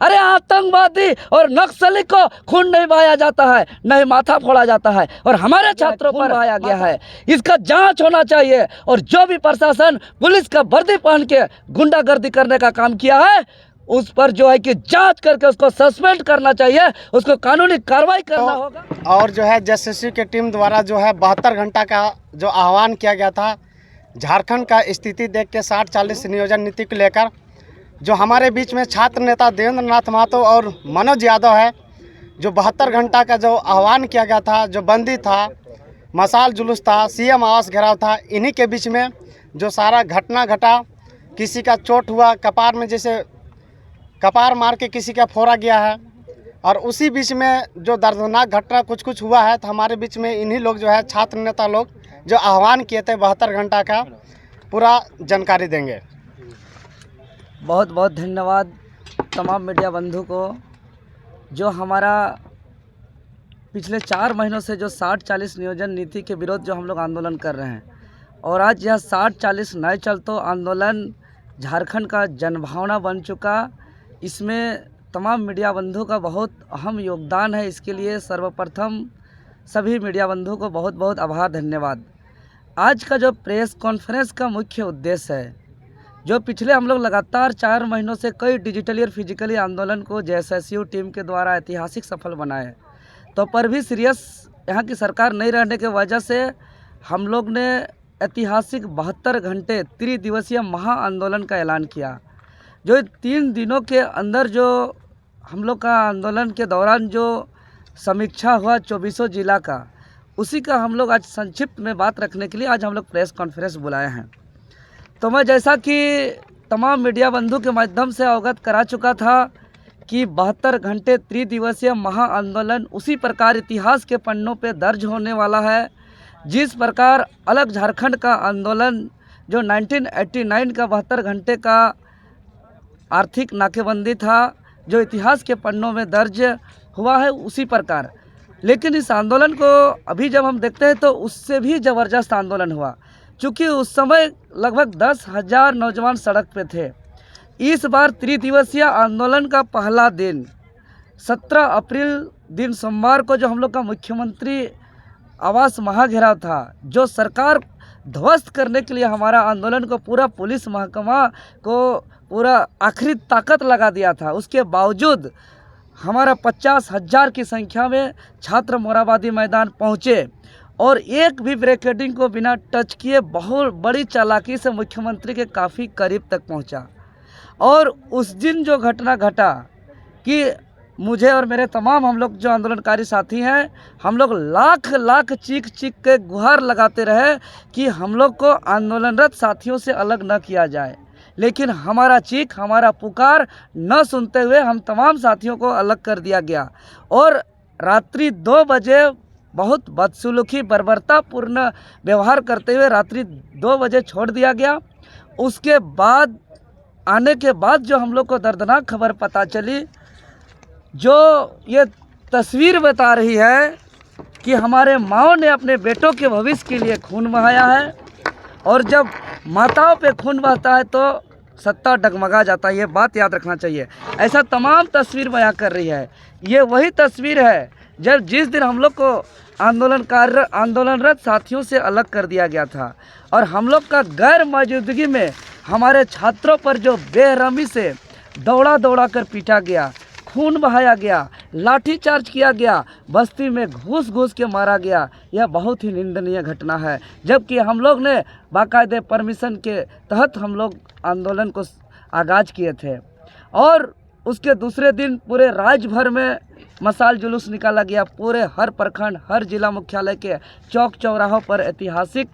अरे आतंकवादी और नक्सली को खून नहीं बहाया जाता है, नहीं माथा फोड़ा जाता है, और हमारे छात्रों पर बहाया गया है। इसका जांच होना चाहिए, और जो भी प्रशासन पुलिस का वर्दी पहन के गुंडागर्दी करने का काम किया है उस पर जो है कि जांच करके उसको सस्पेंड करना चाहिए, उसको कानूनी कार्रवाई करना होगा। और जो है जेएसएसयू की टीम द्वारा जो है 72 घंटा का जो आह्वान किया गया था, झारखंड का स्थिति देख के 60-40 नियोजन नीति को लेकर जो हमारे बीच में छात्र नेता देवेंद्र नाथ महतो और मनोज यादव है, जो 72 घंटा का जो आह्वान किया गया था, जो बंदी था, मशाल जुलूस था, सीएम आवास घेराव था, इन्हीं के बीच में जो सारा घटना घटा, किसी का चोट हुआ कपार में, जैसे कपार मार के किसी का फोड़ा गया है, और उसी बीच में जो दर्दनाक घटना कुछ हुआ है, तो हमारे बीच में इन्हीं लोग जो है छात्र नेता लोग जो आह्वान किए थे 72 घंटा का, पूरा जानकारी देंगे। बहुत बहुत धन्यवाद तमाम मीडिया बंधु को, जो हमारा पिछले 4 महीनों से जो 60-40 नियोजन नीति के विरोध जो हम लोग आंदोलन कर रहे हैं, और आज यह 60-40 नए चलतो आंदोलन झारखंड का जनभावना बन चुका। इसमें तमाम मीडिया बंधु का बहुत अहम योगदान है। इसके लिए सर्वप्रथम सभी मीडिया बंधु को बहुत बहुत आभार, धन्यवाद। आज का जो प्रेस कॉन्फ्रेंस का मुख्य उद्देश्य है, जो पिछले हम लोग लगातार 4 महीनों से कई डिजिटली और फिजिकली आंदोलन को जेएसएसयू टीम के द्वारा ऐतिहासिक सफल बनाए, तो पर भी सीरियस यहाँ की सरकार नहीं रहने की वजह से हम लोग ने ऐतिहासिक 72 घंटे त्रिदिवसीय महा आंदोलन का ऐलान किया। जो 3 दिनों के अंदर जो हम लोग का आंदोलन के दौरान जो समीक्षा हुआ 24 जिला का, उसी का हम लोग आज संक्षिप्त में बात रखने के लिए आज हम लोग प्रेस कॉन्फ्रेंस बुलाए हैं। तो मैं जैसा कि तमाम मीडिया बंधु के माध्यम से अवगत करा चुका था कि 72 घंटे त्रिदिवसीय महा आंदोलन उसी प्रकार इतिहास के पन्नों पे दर्ज होने वाला है, जिस प्रकार अलग झारखंड का आंदोलन जो 1989 का 72 घंटे का आर्थिक नाकेबंदी था, जो इतिहास के पन्नों में दर्ज हुआ है, उसी प्रकार। लेकिन इस आंदोलन को अभी जब हम देखते हैं तो उससे भी ज़बरदस्त आंदोलन हुआ, क्योंकि उस समय लगभग 10,000 नौजवान सड़क पे थे। इस बार त्रिदिवसीय आंदोलन का पहला दिन 17 अप्रैल दिन सोमवार को जो हम लोग का मुख्यमंत्री आवास महाघेराव था, जो सरकार ध्वस्त करने के लिए हमारा आंदोलन को पूरा पुलिस महकमा को पूरा आखिरी ताकत लगा दिया था, उसके बावजूद हमारा 50,000 की संख्या में छात्र मोराबादी मैदान पहुँचे और एक भी बैरिकेडिंग को बिना टच किए बहुत बड़ी चालाकी से मुख्यमंत्री के काफ़ी करीब तक पहुँचा। और उस दिन जो घटना घटा कि मुझे और मेरे तमाम हम लोग जो आंदोलनकारी साथी हैं, हम लोग लाख चीख के गुहार लगाते रहे कि हम लोग को आंदोलनरत साथियों से अलग न किया जाए, लेकिन हमारा चीख, हमारा पुकार न सुनते हुए हम तमाम साथियों को अलग कर दिया गया और रात्रि 2 बजे बहुत बदसलूकी बर्बरतापूर्ण व्यवहार करते हुए रात्रि 2 बजे छोड़ दिया गया। उसके बाद आने के बाद जो हम लोग को दर्दनाक खबर पता चली, जो ये तस्वीर बता रही है कि हमारे माओ ने अपने बेटों के भविष्य के लिए खून बहाया है, और जब माताओं पे खून बहता है तो सत्ता डगमगा जाता है, ये बात याद रखना चाहिए। ऐसा तमाम तस्वीर बयां कर रही है। ये वही तस्वीर है जब जिस दिन हम लोग को आंदोलनरत साथियों से अलग कर दिया गया था और हम लोग का गैर मौजूदगी में हमारे छात्रों पर जो बेरहमी से दौड़ा कर पीटा गया, खून बहाया गया, लाठीचार्ज किया गया, बस्ती में घूस के मारा गया, यह बहुत ही निंदनीय घटना है। जबकि हम लोग ने बाकायदे परमिशन के तहत हम लोग आंदोलन को आगाज़ किए थे और उसके दूसरे दिन पूरे राज्य भर में मशाल जुलूस निकाला गया। पूरे हर प्रखंड, हर जिला मुख्यालय के चौक चौराहों पर ऐतिहासिक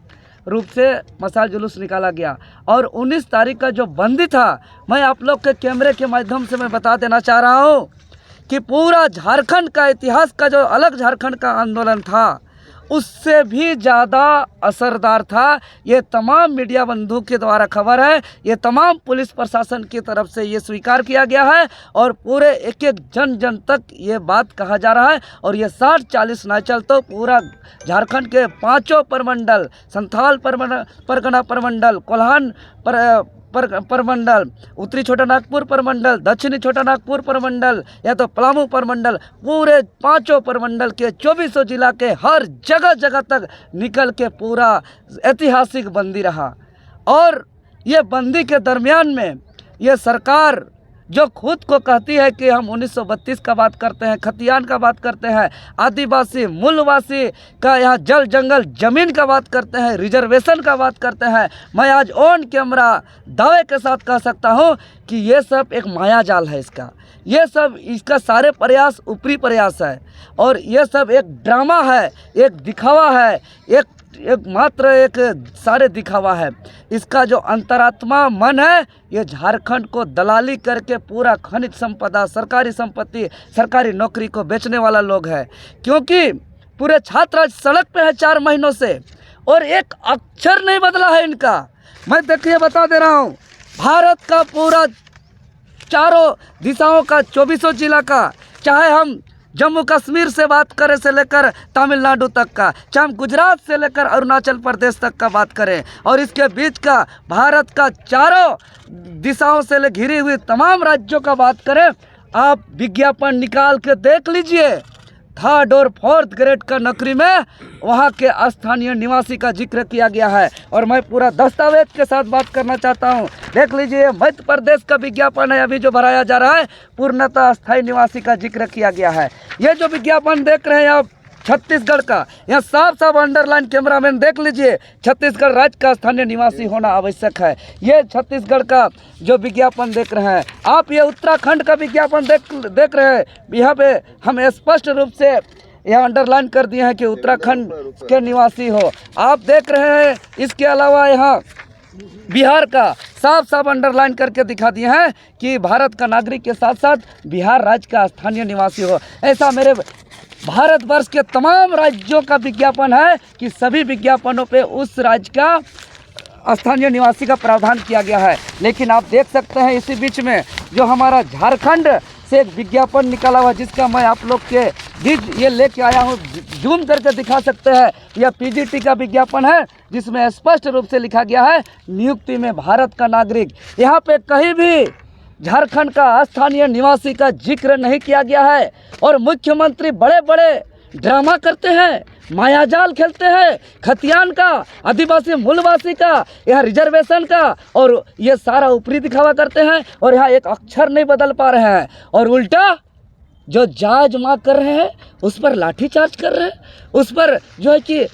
रूप से मशाल जुलूस निकाला गया। और 19 तारीख का जो बंदी था, मैं आप लोग के कैमरे के माध्यम से मैं बता देना चाह रहा हूँ कि पूरा झारखंड का इतिहास का जो अलग झारखंड का आंदोलन था, उससे भी ज़्यादा असरदार था। ये तमाम मीडिया बंधु के द्वारा खबर है, ये तमाम पुलिस प्रशासन की तरफ से ये स्वीकार किया गया है और पूरे एक जन तक ये बात कहा जा रहा है। और ये 60-40 ना चल तो पूरा झारखंड के 5 प्रमंडल, संथाल परगना प्रमंडल, कोल्हान प्रमंडल, उत्तरी छोटा नागपुर प्रमंडल, दक्षिणी छोटा नागपुर प्रमंडल या तो पलामू प्रमंडल, पूरे 5 प्रमंडल के 2400 जिला के हर जगह जगह तक निकल के पूरा ऐतिहासिक बंदी रहा। और ये बंदी के दरमियान में ये सरकार जो खुद को कहती है कि हम 1932 का बात करते हैं, खतियान का बात करते हैं, आदिवासी मूलवासी का यहाँ जल जंगल ज़मीन का बात करते हैं, रिजर्वेशन का बात करते हैं, मैं आज ऑन कैमरा दावे के साथ कह सकता हूँ कि ये सब एक माया जाल है। इसका सारे प्रयास ऊपरी प्रयास है और ये सब एक ड्रामा है, एक दिखावा है, एक सारे दिखावा है। इसका जो अंतरात्मा मन है ये झारखंड को दलाली करके पूरा खनिज संपदा, सरकारी संपत्ति, सरकारी नौकरी को बेचने वाला लोग है। क्योंकि पूरे छात्र आज सड़क पे है 4 महीनों से और एक अक्षर नहीं बदला है इनका। मैं देखिए बता दे रहा हूँ, भारत का पूरा चारों दिशाओं का 2400 जिला का, चाहे हम जम्मू कश्मीर से बात करें से लेकर तमिलनाडु तक का, चाहे हम गुजरात से लेकर अरुणाचल प्रदेश तक का बात करें, और इसके बीच का भारत का चारों दिशाओं से घिरी हुई तमाम राज्यों का बात करें, आप विज्ञापन निकाल के देख लीजिए। 3rd और 4th ग्रेड का नौकरी में वहाँ के स्थानीय निवासी का जिक्र किया गया है। और मैं पूरा दस्तावेज के साथ बात करना चाहता हूँ, देख लीजिए, मध्य प्रदेश का विज्ञापन है अभी जो भराया जा रहा है, पूर्णतः स्थायी निवासी का जिक्र किया गया है। ये जो विज्ञापन देख रहे हैं आप छत्तीसगढ़ का, यहाँ साफ साफ अंडरलाइन कैमरामैन देख लीजिए, छत्तीसगढ़ राज्य का स्थानीय निवासी होना आवश्यक है। ये छत्तीसगढ़ का जो विज्ञापन देख रहे हैं आप, ये उत्तराखंड का विज्ञापन देख रहे हैं। यहाँ पे हम स्पष्ट रूप से यहाँ अंडरलाइन कर दिए हैं कि उत्तराखंड के निवासी हो, आप देख रहे हैं। इसके अलावा यहाँ बिहार का साफ साफ अंडरलाइन करके दिखा दिए हैं कि भारत का नागरिक के साथ साथ बिहार राज्य का स्थानीय निवासी हो। ऐसा मेरे भारतवर्ष के तमाम राज्यों का विज्ञापन है कि सभी विज्ञापनों पे उस राज्य का स्थानीय निवासी का प्रावधान किया गया है। लेकिन आप देख सकते हैं इसी बीच में जो हमारा झारखंड से एक विज्ञापन निकला हुआ, जिसका मैं आप लोग के बीच ये लेके आया हूँ, जूम करके दिखा सकते हैं। यह पीजीटी का विज्ञापन है जिसमें स्पष्ट रूप से लिखा गया है नियुक्ति में भारत का नागरिक। यहाँ पे कहीं भी झारखंड का स्थानीय निवासी का जिक्र नहीं किया गया है। और मुख्यमंत्री बड़े बड़े ड्रामा करते हैं, मायाजाल खेलते हैं, खतियान का, आदिवासी मूलवासी का, यहाँ रिजर्वेशन का, और ये सारा ऊपरी दिखावा करते हैं और यहाँ एक अक्षर नहीं बदल पा रहे हैं। और उल्टा जो जायज मांग कर रहे हैं उस पर लाठीचार्ज कर रहे हैं, उस पर जो है कि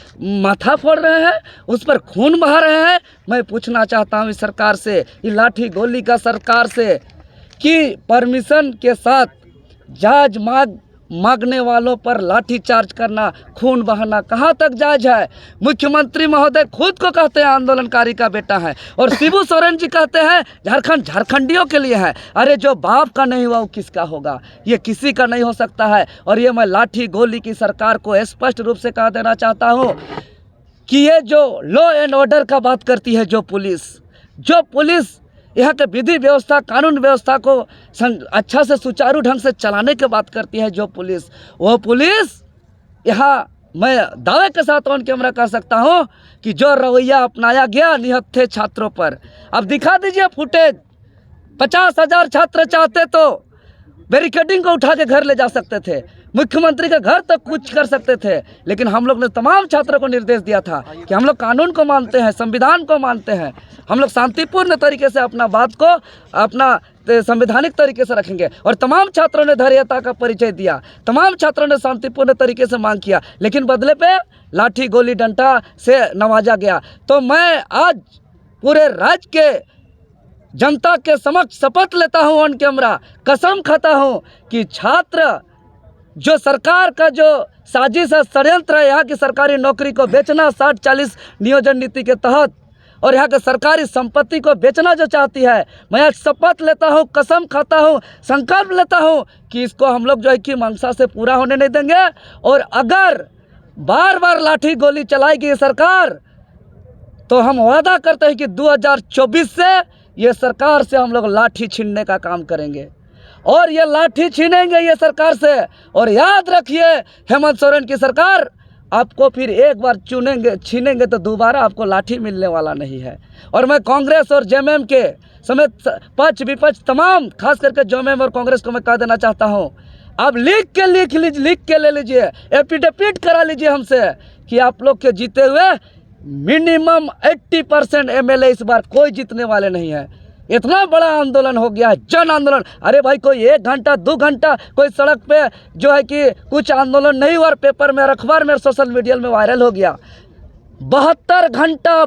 माथा फोड़ रहे हैं, उस पर खून बहा रहे हैं। मैं पूछना चाहता हूँ इस सरकार से, ये लाठी गोली का सरकार से, कि परमिशन के साथ जायज मांगने वालों पर लाठी चार्ज करना, खून बहाना कहाँ तक जायज है? मुख्यमंत्री महोदय खुद को कहते हैं आंदोलनकारी का बेटा है, और शिबू सोरेन जी कहते हैं झारखंड झारखंडियों के लिए है। अरे जो बाप का नहीं हुआ वो किसका होगा? ये किसी का नहीं हो सकता है। और ये मैं लाठी गोली की सरकार को स्पष्ट रूप से कह देना चाहता हूँ कि ये जो लॉ एंड ऑर्डर का बात करती है, जो पुलिस यहाँ के विधि व्यवस्था, कानून व्यवस्था को अच्छा से सुचारू ढंग से चलाने की बात करती है, जो पुलिस, वो पुलिस यहाँ मैं दावे के साथ ऑन कैमरा कर सकता हूँ कि जो रवैया अपनाया गया निहत्थे छात्रों पर, अब दिखा दीजिए फुटेज। 50,000 छात्र चाहते तो बैरिकेडिंग को उठा के घर ले जा सकते थे, मुख्यमंत्री के घर तक कुछ कर सकते थे। लेकिन हम लोग ने तमाम छात्रों को निर्देश दिया था कि हम लोग कानून को मानते हैं, संविधान को मानते हैं, हम लोग शांतिपूर्ण तरीके से अपना बात को अपना संवैधानिक तरीके से रखेंगे। और तमाम छात्रों ने धैर्यता का परिचय दिया, तमाम छात्रों ने शांतिपूर्ण तरीके से मांग किया, लेकिन बदले पे लाठी गोली डंडा से नवाजा गया। तो मैं आज पूरे राज्य के जनता के समक्ष शपथ लेता हूँ, ऑन कैमरा कसम खाता हूँ कि छात्र जो सरकार का जो साजिश है, षड्यंत्र है, यहाँ की सरकारी नौकरी को बेचना 60-40 नियोजन नीति के तहत, और यहाँ के सरकारी संपत्ति को बेचना जो चाहती है, मैं आज शपथ लेता हूँ, कसम खाता हूँ, संकल्प लेता हूँ कि इसको हम लोग जो है कि मंशा से पूरा होने नहीं देंगे। और अगर बार बार लाठी गोली चलाएगी ये सरकार, तो हम वादा करते हैं कि 2024 से ये सरकार से हम लोग लाठी छीनने का काम करेंगे, और ये लाठी छीनेंगे ये सरकार से। और याद रखिए, हेमंत सोरेन की सरकार आपको फिर एक बार छीनेंगे तो दोबारा आपको लाठी मिलने वाला नहीं है। और मैं कांग्रेस और जेएमएम के समेत पक्ष विपक्ष तमाम, खास करके जेएमएम और कांग्रेस को मैं कह देना चाहता हूँ, आप लिख के ले लीजिए, एफिडेविट करा लीजिए हमसे कि आप लोग के जीते हुए मिनिमम 80% एमएलए इस बार कोई जीतने वाले नहीं है। इतना बड़ा आंदोलन हो गया है, जन आंदोलन। अरे भाई, कोई 1 घंटा 2 घंटा कोई सड़क पे जो है कि कुछ आंदोलन नहीं हुआ, पेपर में, अखबार में, सोशल मीडिया में वायरल हो गया। 72 घंटा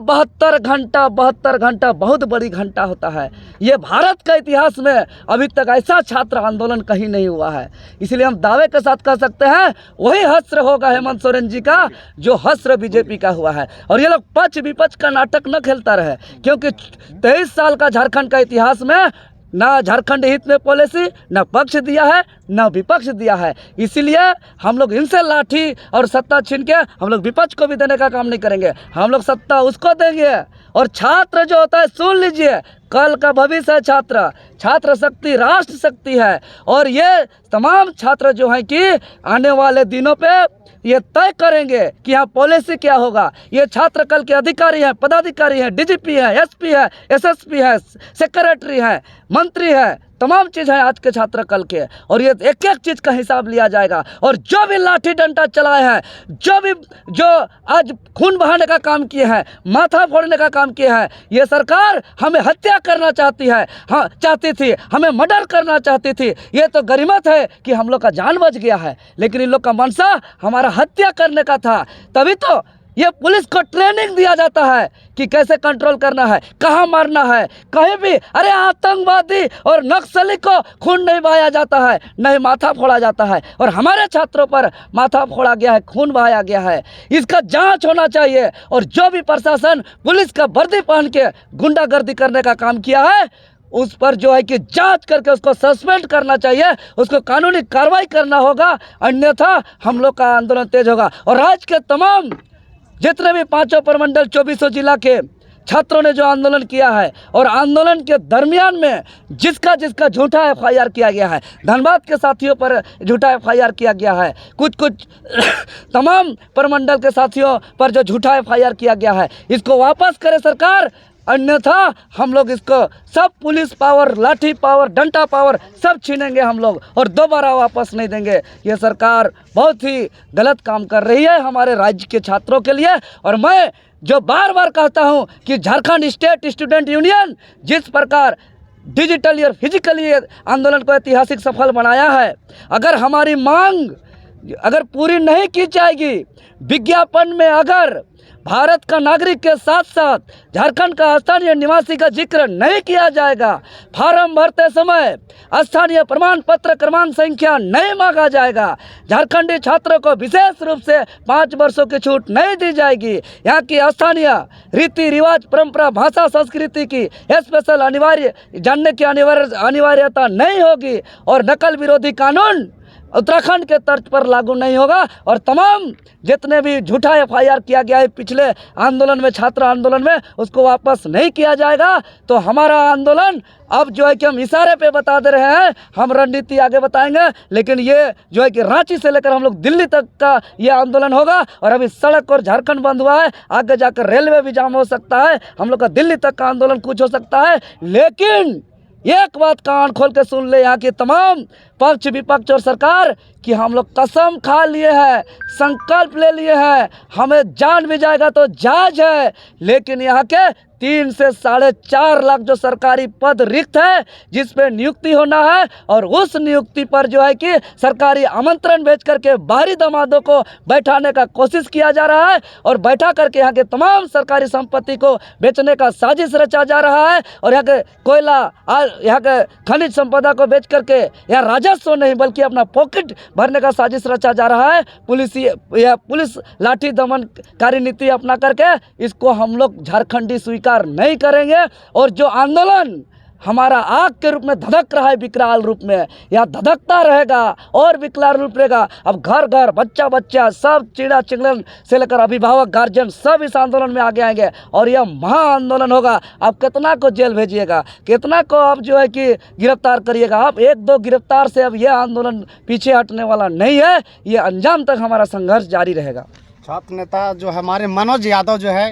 बहुत बड़ी घंटा होता है। ये भारत का इतिहास में अभी तक ऐसा छात्र आंदोलन कहीं नहीं हुआ है। इसलिए हम दावे के साथ कह सकते हैं वही हश्र होगा हेमंत सोरेन जी का जो हश्र बीजेपी का हुआ है। और ये लोग पक्ष विपक्ष का नाटक न खेलता रहे, क्योंकि 23 साल का झारखंड का इतिहास में ना झारखंड हित में पॉलिसी, ना पक्ष दिया है, ना विपक्ष दिया है। इसीलिए हम लोग इनसे लाठी और सत्ता छीन के हम लोग विपक्ष को भी देने का काम नहीं करेंगे। हम लोग सत्ता उसको देंगे। और छात्र जो होता है, सुन लीजिए, कल का भविष्य है छात्र। छात्र शक्ति राष्ट्र शक्ति है। और ये तमाम छात्र जो हैं कि आने वाले दिनों पे ये तय करेंगे कि यहाँ पॉलिसी क्या होगा। ये छात्र कल के अधिकारी हैं, पदाधिकारी हैं, डीजीपी हैं, एसपी है, एसएसपी है, सेक्रेटरी है, मंत्री है, तमाम चीज़ है आज के छात्र कल के। और ये एक एक चीज़ का हिसाब लिया जाएगा। और जो भी लाठी डंडा चलाए हैं, जो आज खून बहाने का काम किए हैं, माथा फोड़ने का काम किए हैं, ये सरकार हमें हत्या करना चाहती है, हाँ चाहती थी, हमें मर्डर करना चाहती थी। ये तो गरिमत है कि हम लोग का जान बच गया है, लेकिन इन लोग का मनसा हमारा हत्या करने का था। तभी तो ये पुलिस को ट्रेनिंग दिया जाता है कि कैसे कंट्रोल करना है, कहाँ मारना है, कहीं भी। अरे आतंकवादी और नक्सली को खून नहीं बहाया जाता है, नहीं माथा फोड़ा जाता है। और हमारे छात्रों पर माथा फोड़ा गया है, खून बहाया गया है। इसका जांच होना चाहिए। और जो भी प्रशासन पुलिस का वर्दी पहन के गुंडागर्दी करने का काम किया है, उस पर जो है कि जांच करके उसको सस्पेंड करना चाहिए, उसको कानूनी कार्रवाई करना होगा, अन्यथा हम लोग का आंदोलन तेज होगा। और राज्य के तमाम जितने भी 5 प्रमंडल 24 जिला के छात्रों ने जो आंदोलन किया है, और आंदोलन के दरमियान में जिसका झूठा एफआईआर किया गया है, धनबाद के साथियों पर झूठा एफआईआर किया गया है, कुछ तमाम प्रमंडल के साथियों पर जो झूठा एफआईआर किया गया है, इसको वापस करे सरकार, अन्यथा हम लोग इसको सब पुलिस पावर, लाठी पावर, डंडा पावर सब छीनेंगे हम लोग और दोबारा वापस नहीं देंगे। ये सरकार बहुत ही गलत काम कर रही है हमारे राज्य के छात्रों के लिए। और मैं जो बार बार कहता हूँ कि झारखंड स्टेट स्टूडेंट यूनियन जिस प्रकार डिजिटली और फिजिकली आंदोलन को ऐतिहासिक सफल बनाया है, अगर हमारी मांग अगर पूरी नहीं की जाएगी, विज्ञापन में अगर भारत का नागरिक के साथ साथ झारखंड का स्थानीय निवासी का जिक्र नहीं किया जाएगा, फार्म भरते समय स्थानीय प्रमाण पत्र क्रमांक संख्या नहीं मांगा जाएगा, झारखंडी छात्रों को विशेष रूप से 5 वर्षों की छूट नहीं दी जाएगी, यहाँ की स्थानीय रीति रिवाज, परंपरा, भाषा, संस्कृति की स्पेशल अनिवार्य जानने की अनिवार्यता नहीं होगी, और नकल विरोधी कानून उत्तराखंड के तर्ज पर लागू नहीं होगा, और तमाम जितने भी झूठा एफआईआर किया गया है पिछले आंदोलन में, छात्र आंदोलन में, उसको वापस नहीं किया जाएगा। तो हमारा आंदोलन अब जो है कि हम इशारे पे बता दे रहे हैं, हम रणनीति आगे बताएंगे, लेकिन ये जो है कि रांची से लेकर हम लोग दिल्ली तक का ये आंदोलन होगा। और अभी सड़क और झारखंड बंद हुआ है, आगे जाकर रेलवे भी जाम हो सकता है, हम लोग का दिल्ली तक का आंदोलन कुछ हो सकता है। लेकिन एक बात कान खोल के सुन ले यहाँ के तमाम पक्ष विपक्ष और सरकार कि हम लोग कसम खा लिए हैं, संकल्प ले लिए हैं, हमें जान भी जाएगा तो जायज है, लेकिन यहाँ के 3 से 4.5 लाख जो सरकारी पद रिक्त है जिस पे नियुक्ति होना है, और उस नियुक्ति पर जो है कि सरकारी आमंत्रण भेज करके बाहरी दामादों को बैठाने का कोशिश किया जा रहा है, और बैठा करके यहाँ के तमाम सरकारी संपत्ति को बेचने का साजिश रचा जा रहा है, और यहाँ के कोयला, यहाँ के खनिज संपदा को बेच करके यहाँ राजस्व नहीं बल्कि अपना पॉकेट भरने का साजिश रचा जा रहा है। पुलिस लाठी दमनकारी नीति अपना करके इसको हम लोग झारखंडी स्वीकार नहीं करेंगे। और जो आंदोलन हमारा आग के रूप में धधक रहा है विकराल रूप में, या धधकता रहेगा और विकराल रूप रहेगा। अब घर घर, बच्चा बच्चा, सब चिड़ा चिंगड़न से लेकर अभिभावक, गार्जियन सब इस आंदोलन में आगे आएंगे, और यह महा आंदोलन होगा। अब कितना को जेल भेजिएगा, कितना को अब जो है कि गिरफ्तार करिएगा, अब 1-2 गिरफ्तार से अब यह आंदोलन पीछे हटने वाला नहीं है। ये अंजाम तक हमारा संघर्ष जारी रहेगा। छात्र नेता जो हमारे मनोज यादव जो है